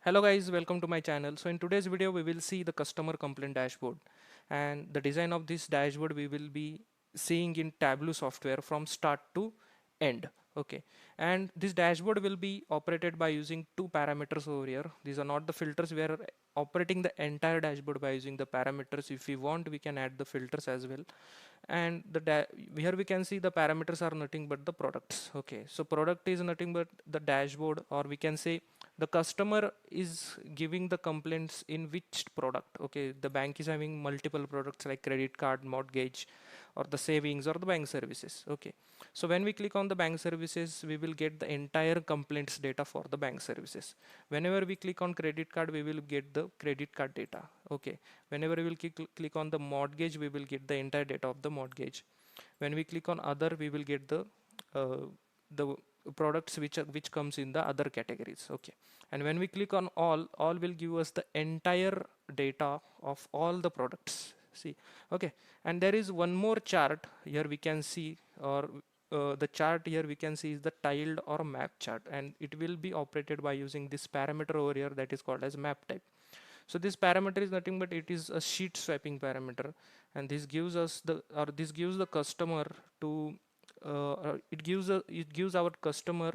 Hello guys, welcome to my channel. So in today's video we will see the customer complaint dashboard, and the design of this dashboard we will be seeing in Tableau software from start to end. Okay, and this dashboard will be operated by using two parameters over here. These are not the filters. We are operating the entire dashboard by using the parameters. If we want, we can add the filters as well. And here we can see the parameters are nothing but the products. Okay, so product is nothing but the dashboard, or we can say the customer is giving the complaints in which product. Okay, the bank is having multiple products like credit card, mortgage, or the savings, or the bank services. Okay, so when we click on the bank services, we will get the entire complaints data for the bank services. Whenever we click on credit card, we will get the credit card data. Okay, whenever we will click on the mortgage, we will get the entire data of the mortgage. When we click on other, we will get uh, the products which comes in the other categories. Okay, and when we click on all will give us the entire data of all the products. See, okay, and there is one more chart here we can see, or the chart here we can see is the tiled or map chart, and it will be operated by using this parameter over here that is called as map type. So this parameter is nothing but it is a sheet swapping parameter, and this gives us the, or this gives the customer to it gives our customer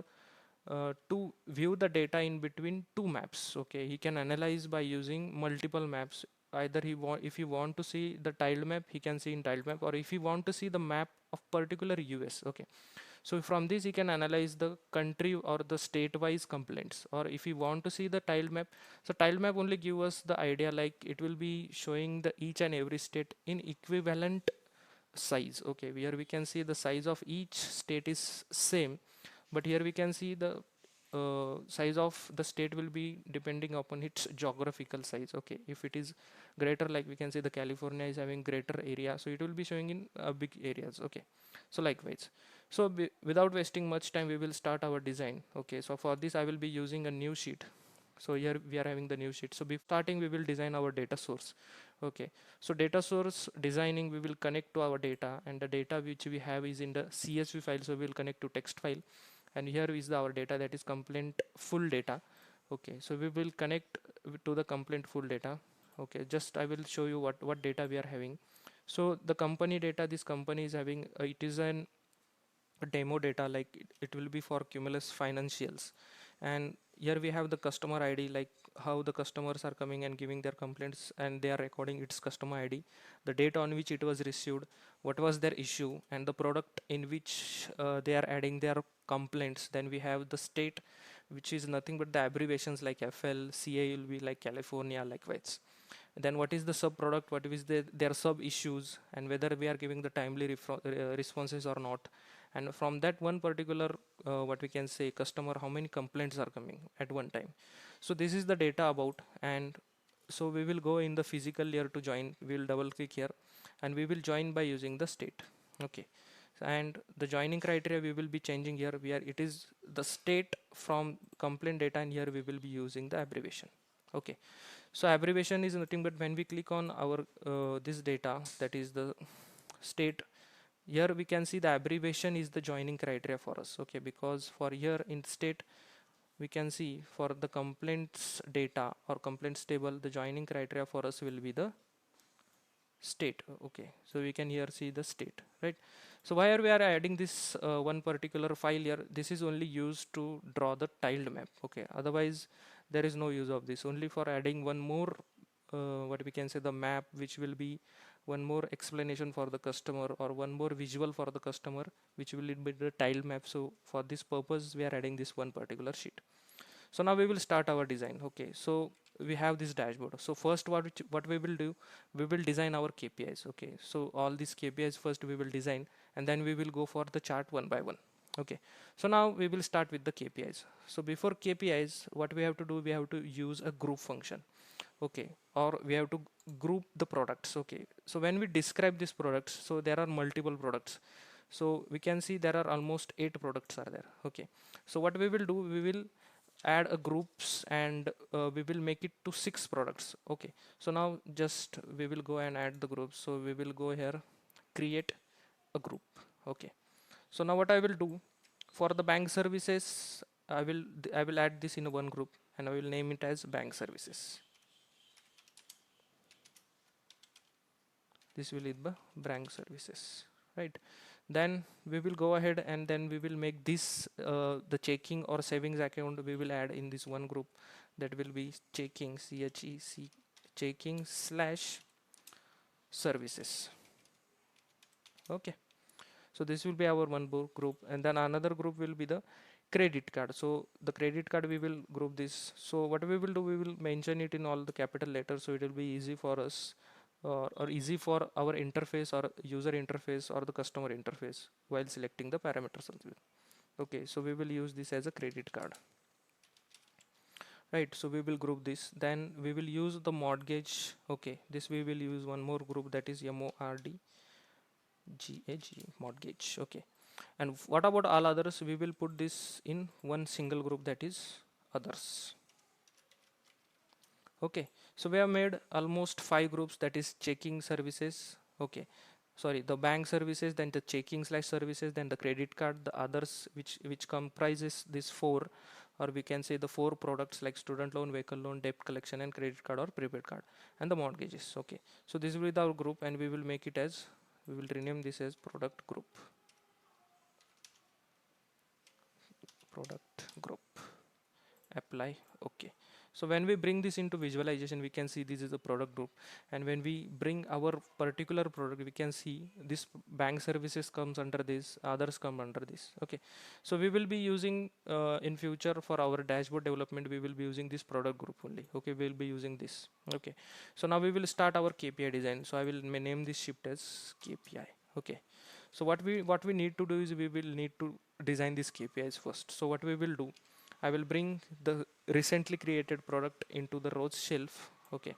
to view the data in between two maps. Okay, he can analyze by using multiple maps. Either if he want to see the tiled map, he can see in tiled map, or if he want to see the map of particular US. Okay, so from this he can analyze the country or the state wise complaints, or if you want to see the tiled map, so tiled map only give us the idea, like it will be showing the each and every state in equivalent size. Okay, here we can see the size of each state is same, but here we can see the size of the state will be depending upon its geographical size. Okay, if it is greater, like we can say the California is having greater area, so it will be showing in big areas. Okay, so likewise, so without wasting much time, we will start our design. Okay, so for this I will be using a new sheet. So here we are having the new sheet. So before starting, we will design our data source. Okay, so data source designing, we will connect to our data, and the data which we have is in the CSV file, so we will connect to text file, and here is our data, that is complaint full data. Okay, so we will connect to the complaint full data. Okay, just I will show you what data we are having. So the company data, this company is having it is an demo data, like it will be for Cumulus financials. And here we have the customer ID, like how the customers are coming and giving their complaints, and they are recording its customer ID, the date on which it was received, what was their issue, and the product in which they are adding their complaints. Then we have the state, which is nothing but the abbreviations like FL, CA will be like California, likewise. Then what is the sub product, what is their sub issues, and whether we are giving the timely responses or not. And from that one particular what we can say customer, how many complaints are coming at one time. So this is the data about. And so we will go in the physical layer to join. We will double click here, and we will join by using the state. Okay, and the joining criteria we will be changing here. It is the state from complaint data, and here we will be using the abbreviation. Okay, so abbreviation is nothing but when we click on our this data, that is the state, here we can see the abbreviation is the joining criteria for us. Okay, because for here in state we can see for the complaints data or complaints table, the joining criteria for us will be the state. Okay, so we can here see the state, right? So why are we adding this one particular file here? This is only used to draw the tiled map. Okay, otherwise there is no use of this, only for adding one more what we can say the map, which will be one more explanation for the customer, or one more visual for the customer, which will be the tiled map. So for this purpose we are adding this one particular sheet. So now we will start our design. Okay, so we have this dashboard. So first what we will do, we will design our KPIs. Okay, so all these KPIs first we will design, and then we will go for the chart one by one. Okay, so now we will start with the KPIs. So before KPIs, what we have to do, we have to use a group function. Okay, or we have to group the products. Okay, so when we describe these products, so there are multiple products. So we can see there are almost 8 products are there. Okay, so what we will do, we will add a groups, and we will make it to 6 products. Okay, so now just we will go and add the groups. So we will go here, create a group. Okay, so now what I will do, for the bank services, I will add this in one group. and I will name it as bank services. This will be the bank services, right? Then we will go ahead and then we will make this the checking or savings account we will add in this one group, that will be checking, CHEC, checking slash services. Okay, so this will be our one group, and then another group will be the credit card. So the credit card we will group this. So what we will do, we will mention it in all the capital letters, so it will be easy for us, or easy for our interface or user interface or the customer interface while selecting the parameters as well. Okay, so we will use this as a credit card, right? So we will group this. Then we will use the mortgage. Okay, this we will use one more group, that is MORDGAG, mortgage. Okay, and what about all others? We will put this in one single group, that is others. Okay, so we have made almost 5 groups, that is checking services, okay, sorry, the bank services, then the checking slash services, then the credit card, the others, which comprises this 4, or we can say the 4 products like student loan, vehicle loan, debt collection, and credit card or prepaid card, and the mortgages. Okay, so this will be our group, and we will make it as, we will rename this as product group. Product group, apply. Okay, so when we bring this into visualization, we can see this is the product group, and when we bring our particular product, we can see this bank services comes under this, others come under this. Okay, so we will be using in future for our dashboard development, we will be using this product group only. Okay, we will be using this. Okay, so now we will start our KPI design. So I will name this shift as KPI. Okay, so what we need to do is we will need to design these KPIs first. So what we will do, I will bring the recently created product into the rows shelf. Okay,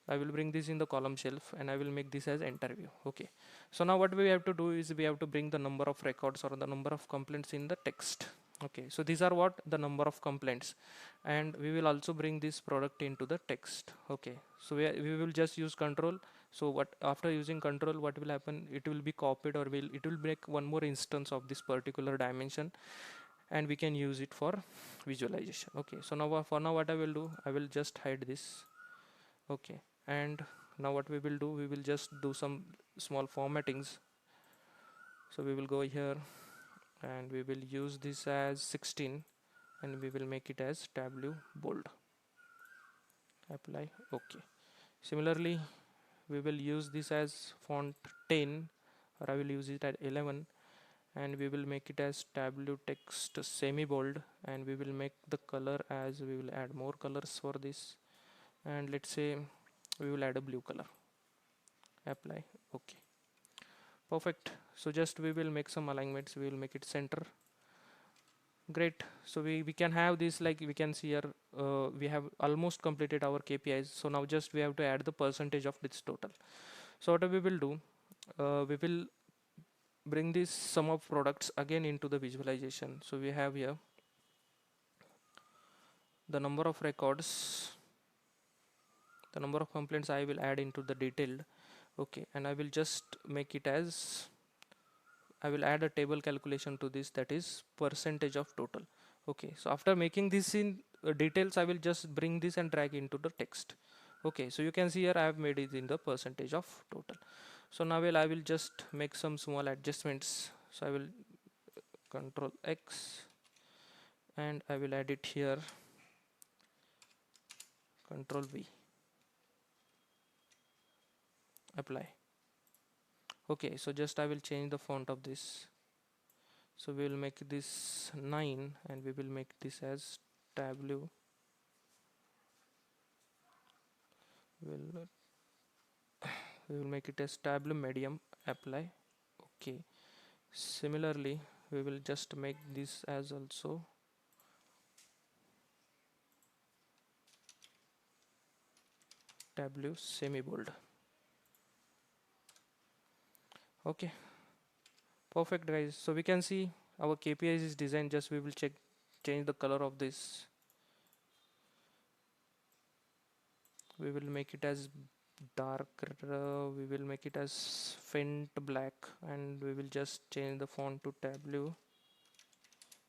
I will bring this in the column shelf, and I will make this as interview. Okay, so now what we have to do is we have to bring the number of records or the number of complaints in the text. Okay, so these are what the number of complaints, and we will also bring this product into the text. Okay, so we will just use control. So what, after using control, what will happen, it will be copied, or it will make one more instance of this particular dimension, and we can use it for visualization. Okay, so now for now what I will do, I will just hide this. Okay, and now what we will do, we will just do some small formattings. So we will go here, and we will use this as 16, and we will make it as Tableau bold. Apply. Okay, similarly we will use this as font 10, or I will use it at 11, and we will make it as Tableau text semi bold, and we will make the color as, we will add more colors for this, and let's say we will add a blue color. Apply. Okay, perfect. So just we will make some alignments, we will make it center. Great. So we can have this, like we can see here, we have almost completed our KPIs. So now just we have to add the percentage of this total. So what we will do, we will bring this sum of products again into the visualization. So we have here the number of records, the number of complaints I will add into the detailed. Okay, and I will just make it as, I will add a table calculation to this, that is percentage of total. Okay, so after making this in details, I will just bring this and drag into the text. Okay, so you can see here I have made it in the percentage of total. So now I will just make some small adjustments. So I will Control X, and I will add it here, Control V, apply. Okay, so just I will change the font of this. So we will make this 9, and we will make this as Tableau. We will make it as Tableau medium. Apply. Okay, similarly we will just make this as also Tableau semi bold. Okay, perfect guys. So we can see our KPIs is designed. Just we will change the color of this. We will make it as dark, we will make it as faint black, and we will just change the font to Tableau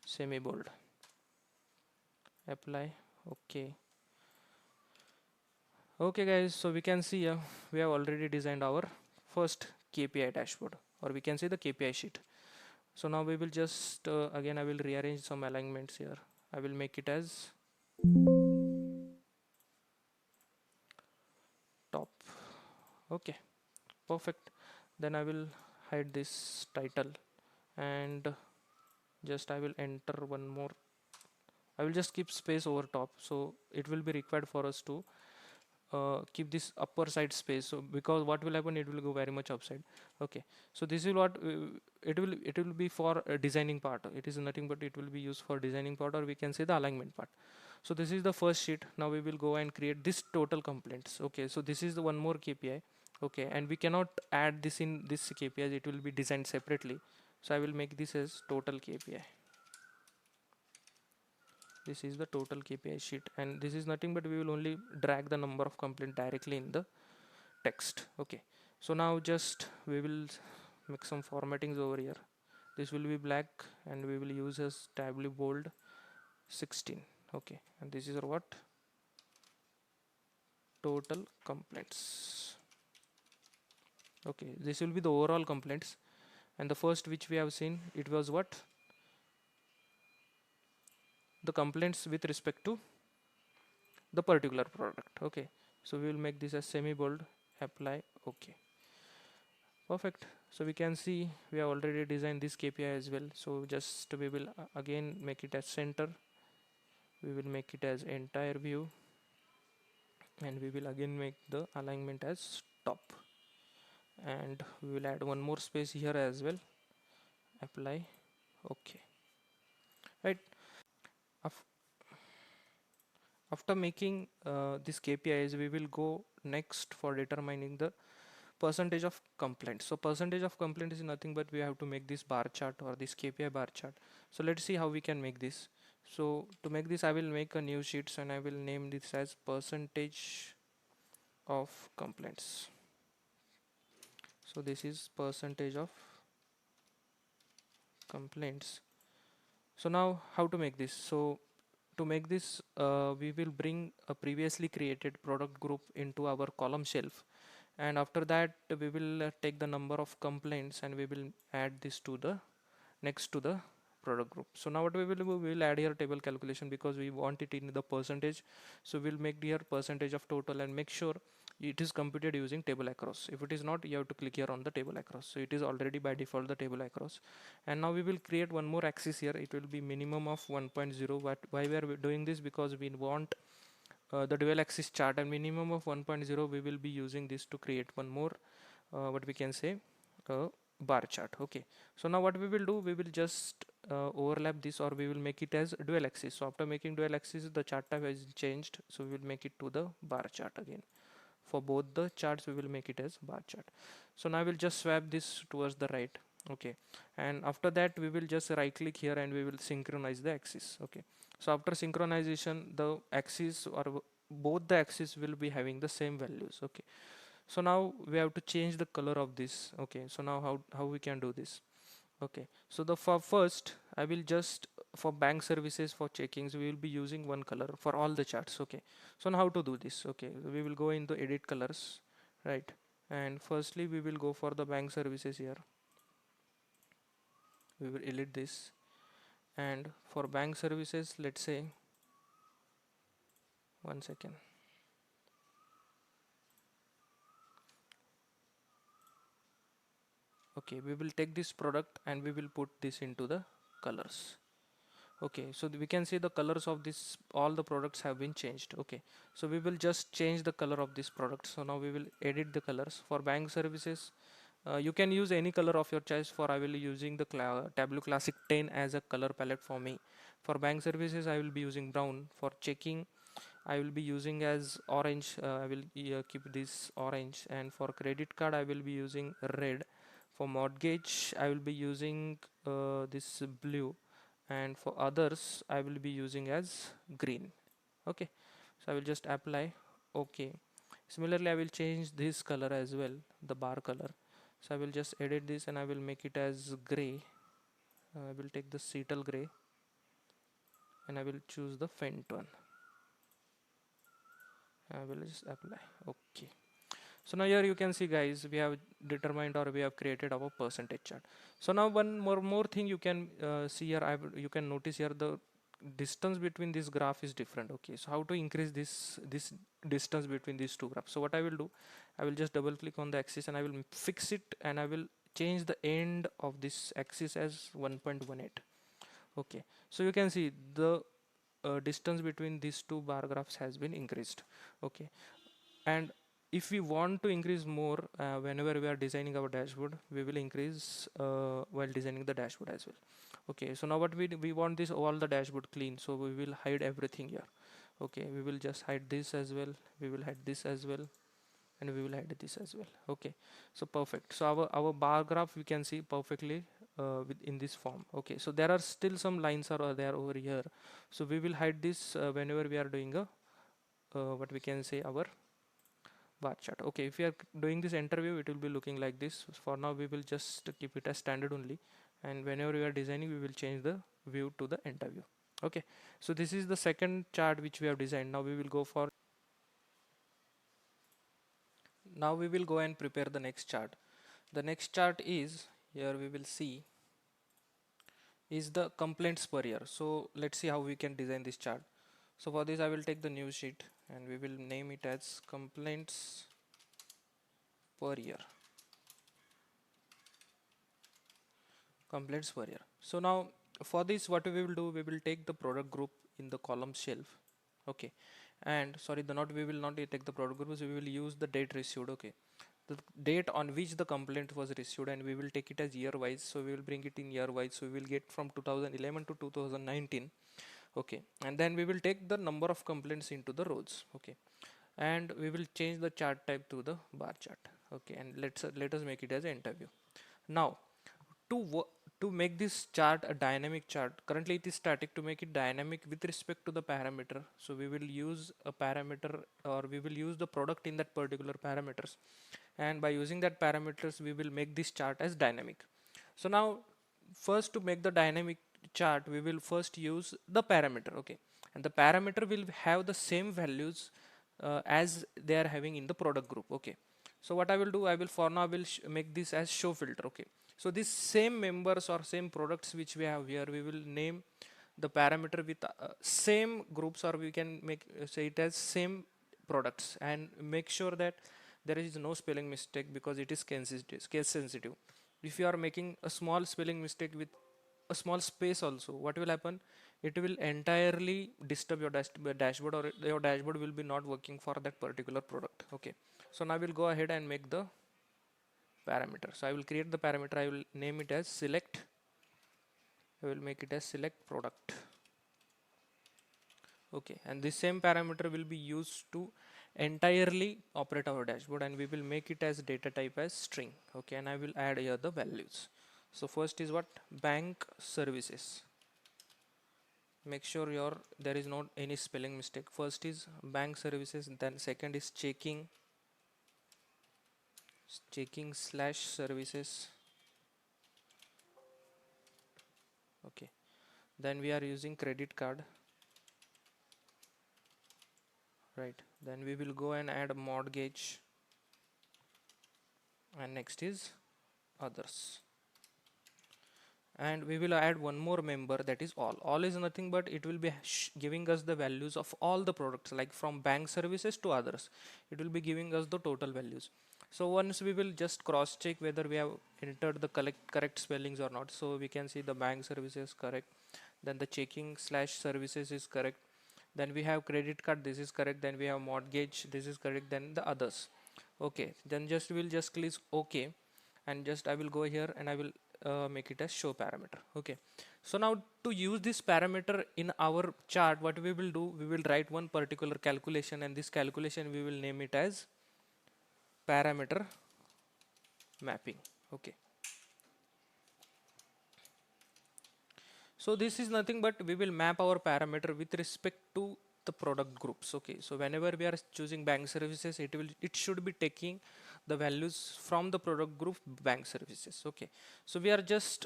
semi bold. Apply. Okay. Okay guys, so we can see we have already designed our first KPI dashboard, or we can say the KPI sheet. So now we will just again I will rearrange some alignments here. I will make it as top. Okay, perfect. Then I will hide this title, and just I will enter one more. I will just keep space over top, so it will be required for us to keep this upper side space. So because what will happen, it will go very much upside. Okay, so this is what it will be for designing part. It is nothing but it will be used for designing part, or we can say the alignment part. So this is the first sheet. Now we will go and create this total complaints. Okay, so this is the one more KPI. Okay, and we cannot add this in this KPIs, it will be designed separately. So I will make this as total KPI. This is the total KPI sheet, and this is nothing but we will only drag the number of complaint directly in the text. Okay, so now just we will make some formattings over here. This will be black, and we will use as Tableau bold 16. Okay, and this is what total complaints. Okay, this will be the overall complaints, and the first which we have seen, it was what, the complaints with respect to the particular product. Okay, so we will make this as semi bold, apply. Okay, perfect. So we can see we have already designed this KPI as well. So just we will again make it as center, we will make it as entire view, and we will again make the alignment as top, and we will add one more space here as well, apply. Okay, right. Af- After making this KPIs, we will go next for determining the percentage of complaints. So percentage of complaint is nothing but we have to make this bar chart or this KPI bar chart. So let's see how we can make this. So to make this, I will make a new sheets, and I will name this as percentage of complaints. So this is percentage of complaints. So now how to make this? So to make this, we will bring a previously created product group into our column shelf, and after that we will take the number of complaints and we will add this to the next to the product group. So now what we will do, we will add here table calculation because we want it in the percentage. So we'll make here percentage of total and make sure it is computed using table across. If it is not, you have to click here on the table across. So it is already by default the table across. And now we will create one more axis here. It will be minimum of 1.0. Why we are doing this? Because we want the dual axis chart, and minimum of 1.0 we will be using this to create one more what we can say bar chart. Okay, so now what we will do, we will just overlap this, or we will make it as dual axis. So after making dual axis, the chart type has changed, so we will make it to the bar chart again. For both the charts we will make it as bar chart. So now I will just swap this towards the right. Okay, and after that we will just right click here and we will synchronize the axis. Okay, so after synchronization, the axis or both the axes will be having the same values. Okay, so now we have to change the color of this. Okay, so now how we can do this? Okay, so the for first I will just, for bank services, for checkings, we will be using one color for all the charts. Okay, so now how to do this? Okay, we will go into edit colors, right? And firstly we will go for the bank services here. We will edit this, and for bank services, let's say, one second. Okay, we will take this product and we will put this into the colors. Okay, so we can see the colors of this, all the products have been changed. Okay, so we will just change the color of this product. So now we will edit the colors. For bank services, you can use any color of your choice. For I will be using the Tableau Classic 10 as a color palette for me. For bank services I will be using brown. For checking I will be using as orange. I will keep this orange, and for credit card I will be using red. For mortgage I will be using this blue, and for others I will be using as green. Okay, so I will just apply. Okay, similarly I will change this color as well, the bar color. So I will just edit this and I will make it as gray. I will take the cetal gray and I will choose the faint one. I will just apply. Okay. So now here you can see, guys, we have determined or we have created our percentage chart. So now one more thing you can see here. You can notice here the distance between this graph is different. Okay, so how to increase this distance between these two graphs? So what I will do, I will just double click on the axis and I will fix it, and I will change the end of this axis as 1.18. Okay, so you can see the distance between these two bar graphs has been increased. Okay, and if we want to increase more whenever we are designing our dashboard, we will increase while designing the dashboard as well. Okay, so now what we want this all the dashboard clean, so we will hide everything here. Okay, we will just hide this as well, we will hide this as well, and we will hide this as well. Okay, so perfect. So our bar graph we can see perfectly in this form. Okay, so there are still some lines are there over here, so we will hide this whenever we are doing a what we can say our bar chart. Okay, if we are doing this interview, it will be looking like this. For now we will just keep it as standard only, and whenever we are designing, we will change the view to the interview. Okay, so this is the second chart which we have designed. Now we will go for now we will go and prepare the next chart. The next chart is here, we will see is the complaints per year. So let's see how we can design this chart. So for this I will take the new sheet and we will name it as complaints per year. Complaints per year. So now for this what we will do, we will take the product group in the column shelf. Okay, and sorry, the not we will not take the product group, so we will use the date received. Okay, the date on which the complaint was received, and we will take it as year wise, so we will bring it in year wise, so we will get from 2011 to 2019. Okay, and then we will take the number of complaints into the rows. Okay, and we will change the chart type to the bar chart. Okay, and let us make it as an interview. Now to make this chart a dynamic chart, currently it is static. To make it dynamic with respect to the parameter, so we will use a parameter, or we will use the product in that particular parameters, and by using that parameters we will make this chart as dynamic. So now first, to make the dynamic chart, we will first use the parameter. Okay, and the parameter will have the same values as they are having in the product group. Okay, so what I will do, I will for now will make this as show filter. Okay, so these same members or same products which we have here, we will name the parameter with same groups, or we can make say it as same products, and make sure that there is no spelling mistake, because it is case sensitive. If you are making a small spelling mistake with a small space also, what will happen, it will entirely disturb your dashboard, or your dashboard will be not working for that particular product. Okay, so now we'll go ahead and make the parameter. So I will create the parameter, I will name it as select, I will make it as select product. Okay, and this same parameter will be used to entirely operate our dashboard, and we will make it as data type as string. Okay, and I will add here the values. So first is what, bank services. Make sure there is not any spelling mistake. First is bank services, then second is checking slash services. Okay, then we are using credit card, right? Then we will go and add a mortgage, and next is others, and we will add one more member, that is all is nothing but it will be giving us the values of all the products, like from bank services to others, it will be giving us the total values. So once we will just cross check whether we have entered the correct spellings or not. So we can see the bank services correct, then the checking slash services is correct, then we have credit card, this is correct, then we have mortgage, this is correct, then the others. Okay, then we'll just click OK, and just I will go here and I will make it as show parameter. Okay, so now to use this parameter in our chart, what we will do, we will write one particular calculation, and this calculation we will name it as parameter mapping. Okay, so this is nothing but we will map our parameter with respect to the product groups. Okay, so whenever we are choosing bank services, it should be taking the values from the product group bank services. Okay, so we are just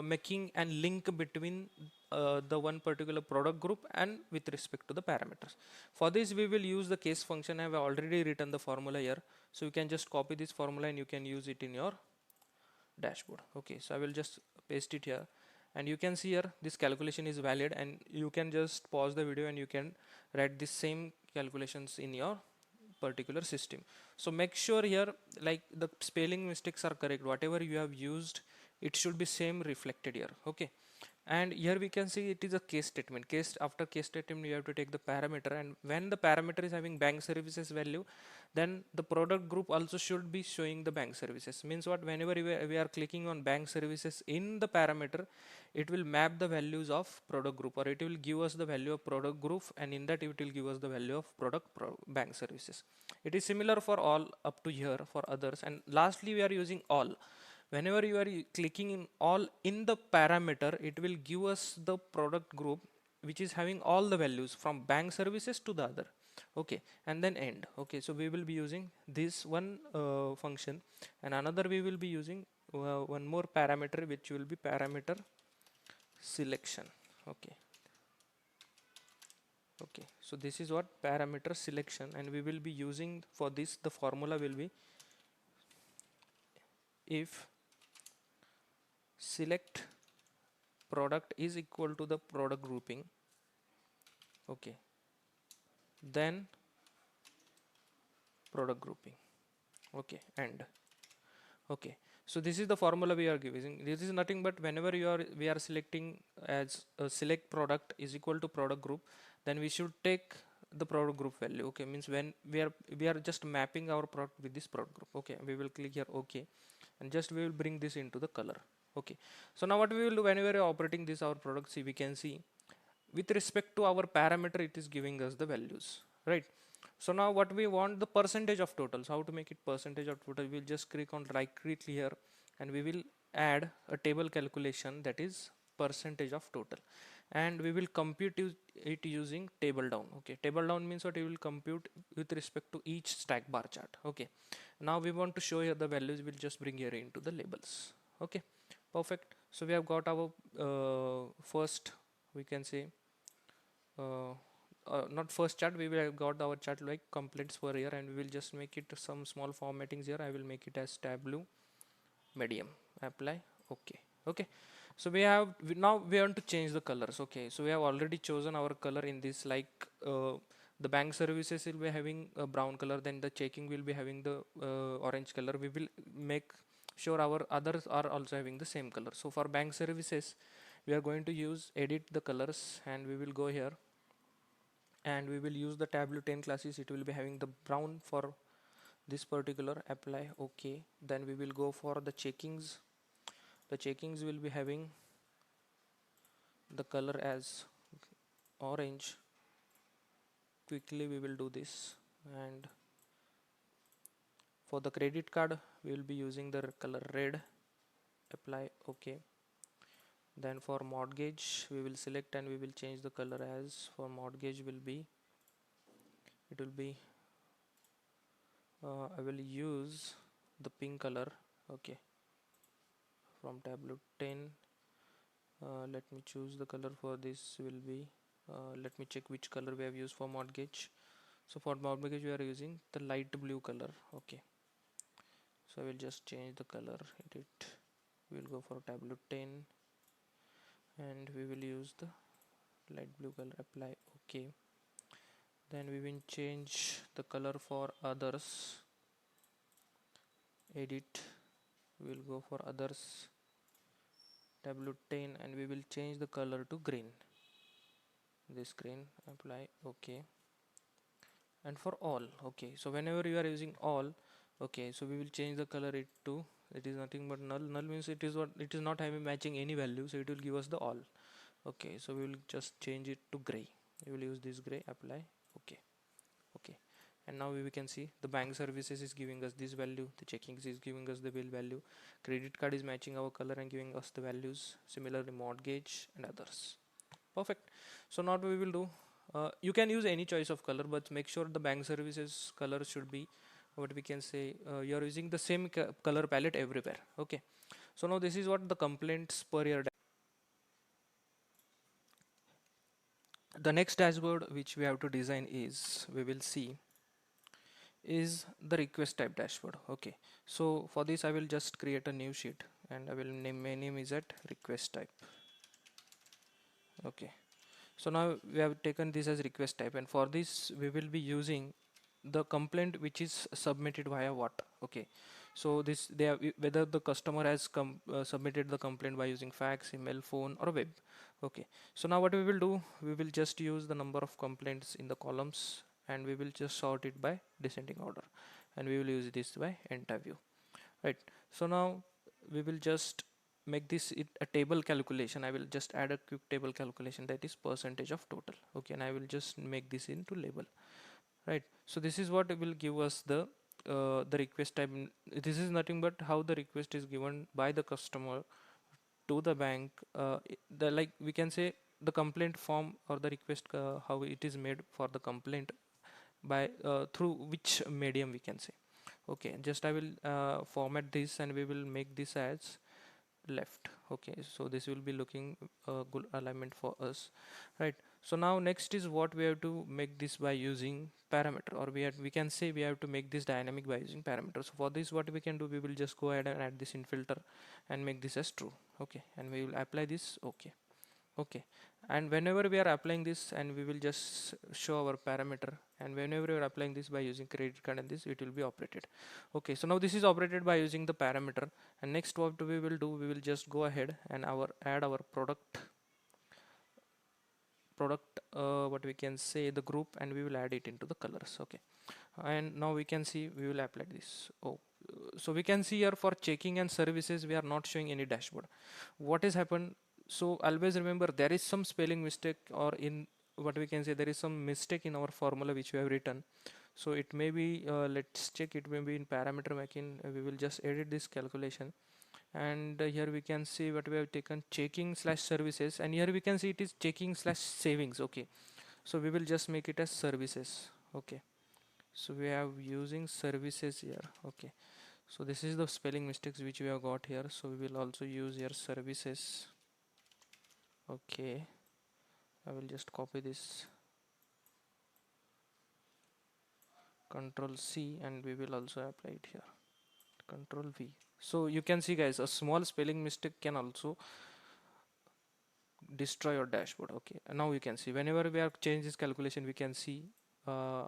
making a link between the one particular product group and with respect to the parameters. For this we will use the case function. I have already written the formula here, so you can just copy this formula and you can use it in your dashboard. Okay, so I will just paste it here, and you can see here this calculation is valid, and you can just pause the video and you can write the same calculations in your particular system. So make sure here, like, the spelling mistakes are correct. Whatever you have used, it should be same reflected here. Okay, and here we can see it is a case statement. After case statement you have to take the parameter, and when the parameter is having bank services value, then the product group also should be showing the bank services. Means what? Whenever we are clicking on bank services in the parameter, it will map the values of product group, or it will give us the value of product group, and in that it will give us the value of bank services. It is similar for all up to here for others. And lastly we are using all. Whenever you are clicking in all in the parameter, it will give us the product group which is having all the values from bank services to the other. Okay, and then end. Okay, so we will be using this one function, and another we will be using one more parameter, which will be parameter selection. Okay, okay, so this is what parameter selection, and we will be using for this, the formula will be if select product is equal to the product grouping, okay, then product grouping. Okay, and okay, so this is the formula we are giving. This is nothing but whenever we are selecting as a select product is equal to product group, then we should take the product group value. Okay, means when we are just mapping our product with this product group. Okay, we will click here okay, and just we will bring this into the color. Okay, so now what we will do, whenever we are operating this our product, see, we can see with respect to our parameter it is giving us the values, right? So now what we want, the percentage of total. So how to make it percentage of total? We'll just click on right click here, and we will add a table calculation, that is percentage of total, and we will compute it using table down. Okay, table down means what? We will compute with respect to each stack bar chart. Okay, now we want to show here the values. We'll just bring here into the labels. Okay, perfect. So we have got our first, we can say not first chart, we will have got our chart like complaints per year, and we will just make it some small formattings here. I will make it as Tableau medium, apply, okay. Okay, so now we want to change the colors. Okay, so we have already chosen our color in this, like the bank services will be having a brown color, then the checking will be having the orange color. We will make sure our others are also having the same color. So for bank services we are going to use edit the colors, and we will go here and we will use the Tableau 10 classes. It will be having the brown for this particular, apply, okay. Then we will go for the checkings. The checkings will be having the color as orange. Quickly we will do this. And for the credit card we will be using the color red, apply, okay. Then for mortgage we will select and we will change the color as, for mortgage will be, it will be I will use the pink color. Okay, from Tableau 10 let me choose the color for this will be let me check which color we have used for mortgage. So for mortgage we are using the light blue color. Okay, so I will just change the color, edit, we will go for Tableau 10 and we will use the light blue color, apply, okay. Then we will change the color for others, edit, we will go for others, Tableau 10, and we will change the color to green, this green, apply, okay. And for all, okay, so whenever you are using all, okay, so we will change the color it to, it is nothing but null. Null means it is what, it is not having matching any value, so it will give us the all. Okay, so we will just change it to gray, we will use this gray, apply, okay. Okay, and now we can see the bank services is giving us this value, the checkings is giving us the bill value, credit card is matching our color and giving us the values, similarly mortgage and others. Perfect. So now what we will do, you can use any choice of color, but make sure the bank services color should be what we can say, you are using the same color palette everywhere. Okay, so now this is what the complaints per year. The next dashboard which we have to design is, we will see, is the request type dashboard. Okay, so for this I will just create a new sheet and I will name, my name is at request type. Okay, so now we have taken this as request type, and for this we will be using the complaint which is submitted via what. Okay, so this they have, whether the customer has submitted the complaint by using fax, email, phone, or web. Okay, so now what we will do, we will just use the number of complaints in the columns and we will just sort it by descending order, and we will use this by entire view, right? So now we will just make this a table calculation. I will just add a quick table calculation, that is percentage of total. Okay, and I will just make this into label, right? So this is what will give us the request type. This is nothing but how the request is given by the customer to the bank. The, like we can say, the complaint form or the request, how it is made for the complaint by through which medium we can say. Okay, just I will format this and we will make this as left. Okay, so this will be looking good alignment for us, right? So now next is what we have to make this by using parameter, or we can say we have to make this dynamic by using parameters. So for this what we can do, we will just go ahead and add this in filter and make this as true. Okay, and we will apply this. Okay, okay, and whenever we are applying this, and we will just show our parameter, and whenever we are applying this by using credit card, and this it will be operated. Okay, so now this is operated by using the parameter, and next what we will do, we will just go ahead and add our product, what we can say, the group, and we will add it into the colors. Okay, and now we can see we will apply this. Oh, so we can see here for checking and services we are not showing any dashboard. What has happened? So always remember, there is some spelling mistake, or in what we can say, there is some mistake in our formula which we have written. So it may be, let's check, it may be in parameter making. We will just edit this calculation, and here we can see what we have taken, checking slash services, and here we can see it is checking slash savings. Okay, so we will just make it as services. Okay, so we have using services here. Okay, so this is the spelling mistakes which we have got here, so we will also use here services. Okay, I will just copy this, Control C, and we will also apply it here, Control V. So you can see guys, a small spelling mistake can also destroy your dashboard. Okay, and now you can see whenever we have changed this calculation, we can see uh,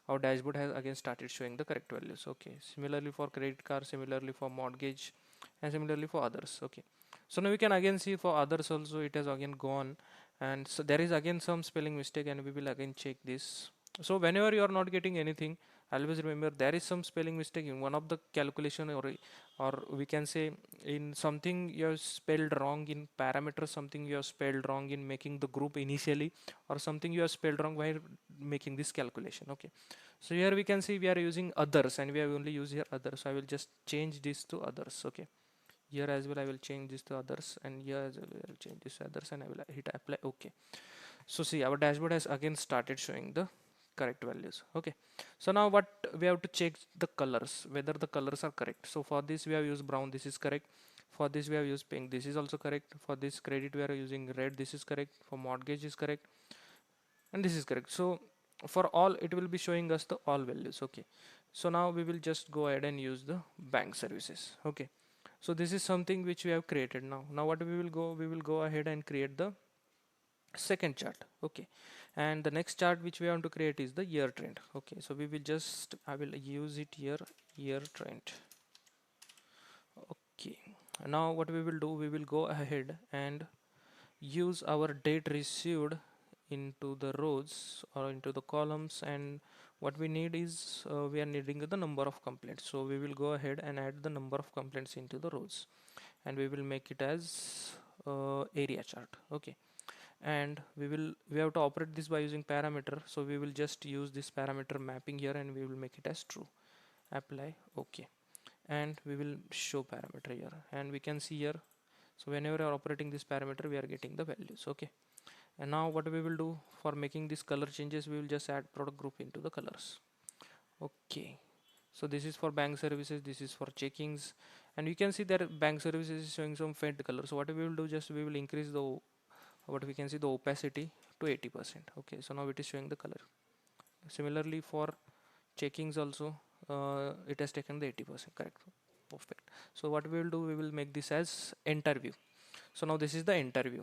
our dashboard has again started showing the correct values. Okay, similarly for credit card, similarly for mortgage, and similarly for others. Okay, so now we can again see for others also it has again gone, and so there is again some spelling mistake, and we will again check this. So whenever you are not getting anything, always remember there is some spelling mistake in one of the calculation, or we can say in something you have spelled wrong in parameter, something you have spelled wrong in making the group initially, or something you have spelled wrong while making this calculation. Okay, so here we can see we are using others, and we have only used here others, so I will just change this to others. Okay, here as well I will change this to others, and here as well I will change this to others, and I will hit apply. Okay, so see our dashboard has again started showing the correct values. Okay, so now what we have to check, the colors, whether the colors are correct. So for this we have used brown, this is correct. For this we have used pink, this is also correct. For this credit we are using red, this is correct. For mortgage is correct, and this is correct. So for all it will be showing us the all values. Okay, so now we will just go ahead and use the bank services. Okay, so this is something which we have created. Now what we will go ahead and create the second chart. Okay, and the next chart which we want to create is the year trend. Okay, so we will just, I will use it here, year trend. Okay, now what we will do, we will go ahead and use our date received into the rows or into the columns, and what we need is we are needing the number of complaints, so we will go ahead and add the number of complaints into the rows, and we will make it as area chart. Okay, and we have to operate this by using parameter, so we will just use this parameter mapping here, and we will make it as true, apply. Okay, and we will show parameter here, and we can see here, so whenever we are operating this parameter we are getting the values. Okay, and now what we will do for making these color changes, we will just add product group into the colors. Okay, so this is for bank services, this is for checkings, and you can see that bank services is showing some faint color. So what we will do, just we will increase the what we can see, the opacity to 80%. Okay, so now it is showing the color. Similarly for checkings also, it has taken the 80%, correct. Perfect. So what we will do, we will make this as interview. So now this is the interview,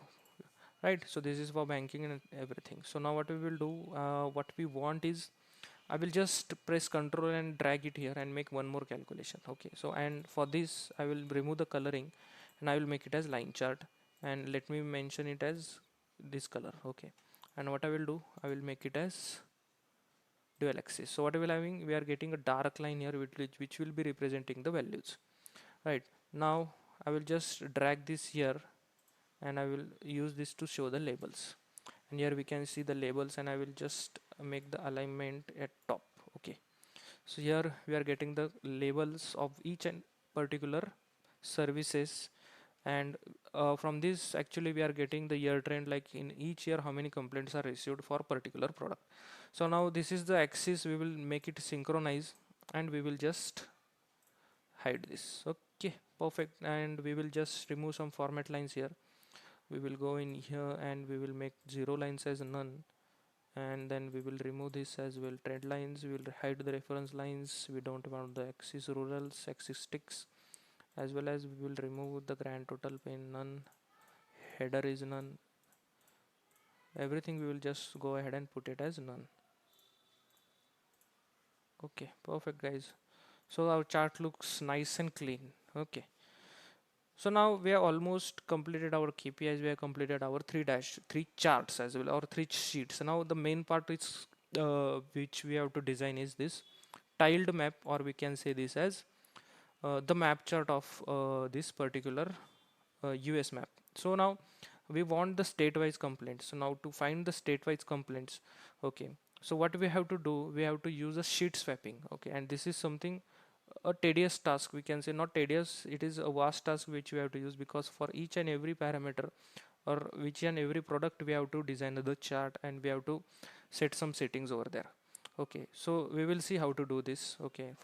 right? So this is for banking and everything. So now what we will do, what we want is, I will just press control and drag it here and make one more calculation. Okay, so and for this I will remove the coloring and I will make it as line chart, and let me mention it as this color. Okay, and what I will do, I will make it as dual axis. So what we will having, we are getting a dark line here which will be representing the values, right? Now I will just drag this here and I will use this to show the labels, and here we can see the labels, and I will just make the alignment at top. Okay, so here we are getting the labels of each and particular services, and from this actually we are getting the year trend, like in each year how many complaints are received for particular product. So now this is the axis, we will make it synchronize and we will just hide this. Okay, perfect, and we will just remove some format lines here. We will go in here and we will make 0 lines as none, and then we will remove this as well. Trend lines, we will hide the reference lines, we don't want the axis rurals, axis sticks, as well as we will remove the grand total pane, none, header is none, everything we will just go ahead and put it as none. Okay, perfect guys. So our chart looks nice and clean. Okay, so now we have almost completed our KPIs, we have completed our three charts as well, or three sheets. So now the main part is which we have to design is this tiled map, or we can say this as the map chart of this particular US map. So now we want the state-wise complaints. So now to find the state-wise complaints, okay, so what we have to do, we have to use a sheet swapping. Okay, and this is something, a tedious task, we can say. Not tedious, it is a vast task which we have to use, because for each and every parameter or each and every product we have to design the chart and we have to set some settings over there. Okay, so we will see how to do this. Okay, for